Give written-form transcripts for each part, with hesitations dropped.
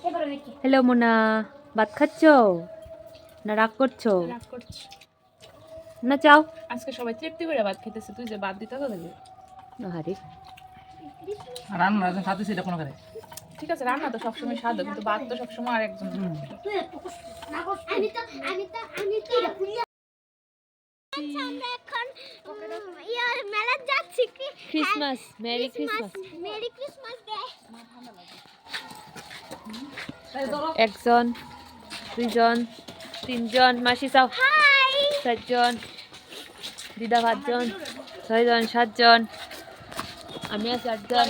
Hello Mona, ভাত খাচ্ছ না রাগ করছো? রাগ করছি না চাও? আজকে সবাই তৃপ্তি করে ভাত খেতেছে, তুই যে বাদ দিতে হবে আরে রান্না সাথে সেটা কোনো করে ঠিক আছে, রান্না তো সবসময় স্বাদ, কিন্তু ভাত তো সবসময় আরেকজন। Christmas, merry Christmas. একজন, দুইজন, তিনজন, মাসি চাও, চারজন, দিদা পাঁচজন, ছয়জন, সাতজন, আমি আছি আটজন,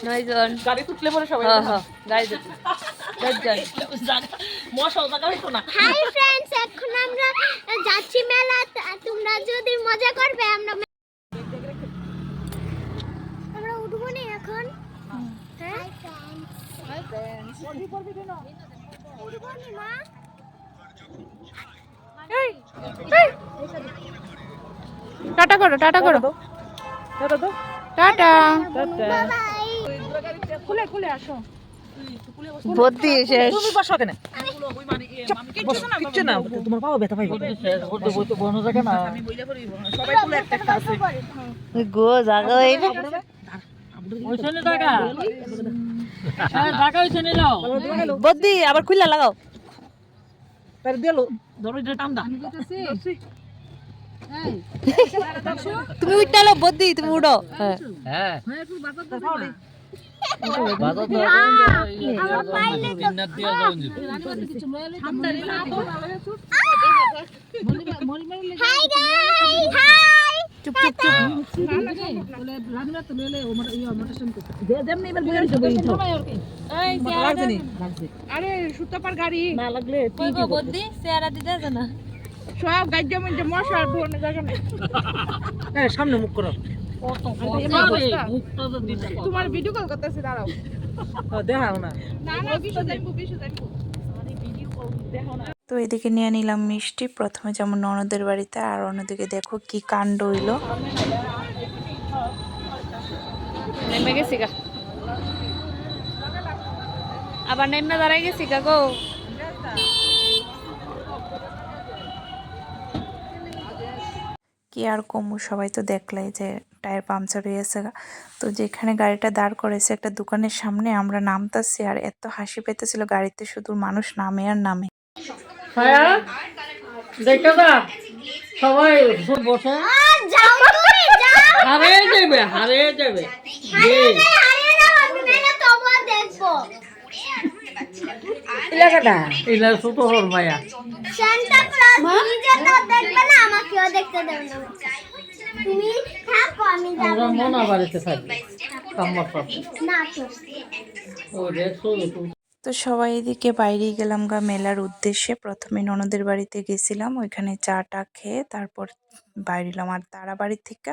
9জন, গাড়ি তুললে পরে সবাই গাড়ি 10জন। মশাও জায়গা হইতো না। হাই ফ্রেন্ডস, এখন আমরা যাচ্ছি মেলা। তোমরা যদি মজা করবে আমরা উঠবো না এখন। হ্যাঁ হাই ফ্রেন্ডস, উঠবো না মা। টাটা করো, টাটা করো, টাটা। বাই। খুলে খুলে আসো। ভর্তি শেষ। তুমি বসো কেন কিচ্ছু না তোমার পাও ব্যথা পাইবো বনো জায়গা না সবাই খুলে একটা একটা আছে। গো জাগা হইবে ওইখানে জায়গা হ্যাঁ জায়গা ওইখানে যাও বদ্দি আবার খুইলা লাগাও। তার দিলো ধরো এটা টান দা তুমি উঠটালো বদ্দি, তুমি উড়ো। হ্যাঁ হ্যাঁ বাজার তো আমার পাইলে তো দিন দিয়া যাও হাই গাইস, হাই। চুপ চুপ চুপ। আরে সুতাপার গাড়ি না লাগলে বদ্দি চেহারা দিতে জানা। সব গাড়ি জমে মশার ধরনের জায়গা নেই। সামনে মুখ করো তোমার ভিডিও কল করতেছে, দাঁড়াও। দেখাও না না না, বিশু জানবো, বিশু জানবো। ভিডিও কল দেখো না। তো এদিকে নিয়ে নিলাম মিষ্টি, প্রথমে যেমন ননদের বাড়িতে, আর অন্যদিকে দেখো কি কাণ্ড হইলো। নেমে গেছি গা, আবার নেমে দাঁড়াই গেছি গা গো। কি আর কমু, সবাই তো দেখলাই যে টায়ার পাংচার হয়েছে। তো যেখানে গাড়িটা দাঁড় করেছে একটা দোকানের সামনে, আমরা নামতাছি আর এত হাসি পেতেছিল গাড়িতে, শুধু মানুষ নামে আর নামে। দেখো না সবাই বসে যাও তুমি, যাও। হারিয়ে যাবে হারিয়ে যাও, আমি মেলা তবু দেখবো। এলাকাটা এলা ছোট হল মায়া সান্তা ক্লজ নিজে তো দেখবে না, আমাকেও দেখতে দেবে না। তুমি থাকো, আমি যাব আমরা মনা বাড়িতে থাকবো কাম্মা পাবো না। তো ও দেখো তো সবাই এদিকে বাইরেই গেলাম গা মেলার উদ্দেশ্যে। প্রথমে ননদের বাড়িতে গেছিলাম, ওইখানে চা টা খেয়ে তারপর বাইরেলাম। আর তারা বাড়ির থেকে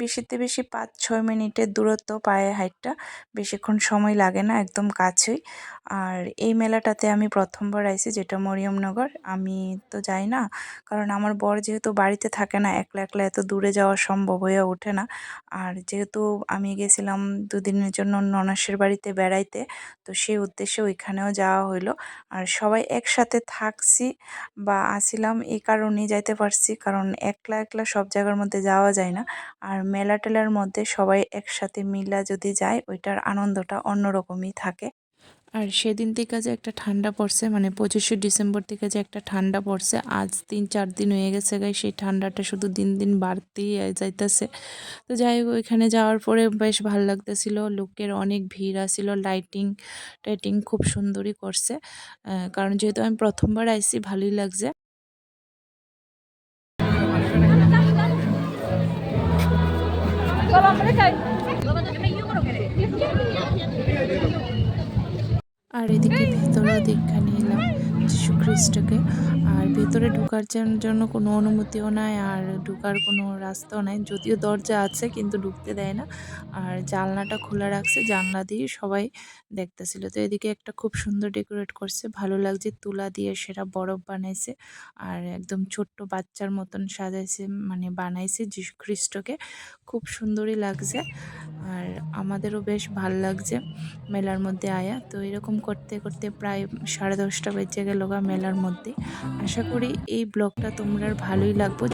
বেশিতে বেশি 5-6 মিনিটের দূরত্ব, পায়ে হাইটটা, বেশিক্ষণ সময় লাগে না, একদম কাছেই। আর এই মেলাটাতে আমি প্রথমবার আইছি, যেটা মরিয়মনগর। আমি তো যাই না, কারণ আমার বর যেহেতু বাড়িতে থাকে না, একলা একলা এত দূরে যাওয়া সম্ভব হয়ে ওঠে না। আর যেহেতু আমি গেছিলাম 2 দিনের জন্য ননাসের বাড়িতে বেড়াইতে, তো সেই উদ্দেশ্যে ওইখানেও যাওয়া হইলো। আর সবাই একসাথে থাকছি বা আসিলাম এই কারণেই যাইতে পারছি, কারণ একলা একলা সব জায়গার মধ্যে যাওয়া যায় না। আর মেলা টেলার মধ্যে সবাই একসাথে মিলা যদি যায়, ওইটার আনন্দটা অন্যরকমই থাকে। আর সেদিন থেকে যে একটা ঠান্ডা পড়ছে, মানে 25শে ডিসেম্বর থেকে যে একটা ঠান্ডা পড়ছে, আজ 3-4 দিন হয়ে গেছে গাই, সেই ঠান্ডাটা শুধু দিন দিন বাড়তেই যাইতেছে। তো যাই হোক, ওইখানে যাওয়ার পরে বেশ ভালো লাগতেছিল, লোকের অনেক ভিড় আসছিল, লাইটিং টাইটিং খুব সুন্দরই করছে। কারণ যেহেতু আমি প্রথমবার আইছি, ভালোই লাগছে। আর এদিকে ভেতরেও দীক্ষা নিলাম। যীশু খ্রিস্টকে। আর ভেতরে ঢোকার জন্য কোনো অনুমতিও নাই, আর ঢোকার কোনো রাস্তাও নাই, যদিও দরজা আছে কিন্তু ঢুকতে দেয় না। আর জানলাটা খোলা রাখছে, জানলা দিয়ে সবাই দেখতেছিল। তো এদিকে একটা খুব সুন্দর ডেকোরেট করছে, ভালো লাগছে, তুলা দিয়ে সেটা বরফ বানাইছে আর একদম ছোট্ট বাচ্চার মতন সাজাইছে, মানে বানাইছে যীশু খ্রিস্টকে, খুব সুন্দরই লাগছে। আর আমাদেরও বেশ ভাল লাগছে মেলার মধ্যে আয়া। তো এরকম করতে করতে প্রায় 10:30 বেজে গেল মেলার মধ্যে। আশা করি এই ব্লগটা তোমরা ভালোই লাগবে।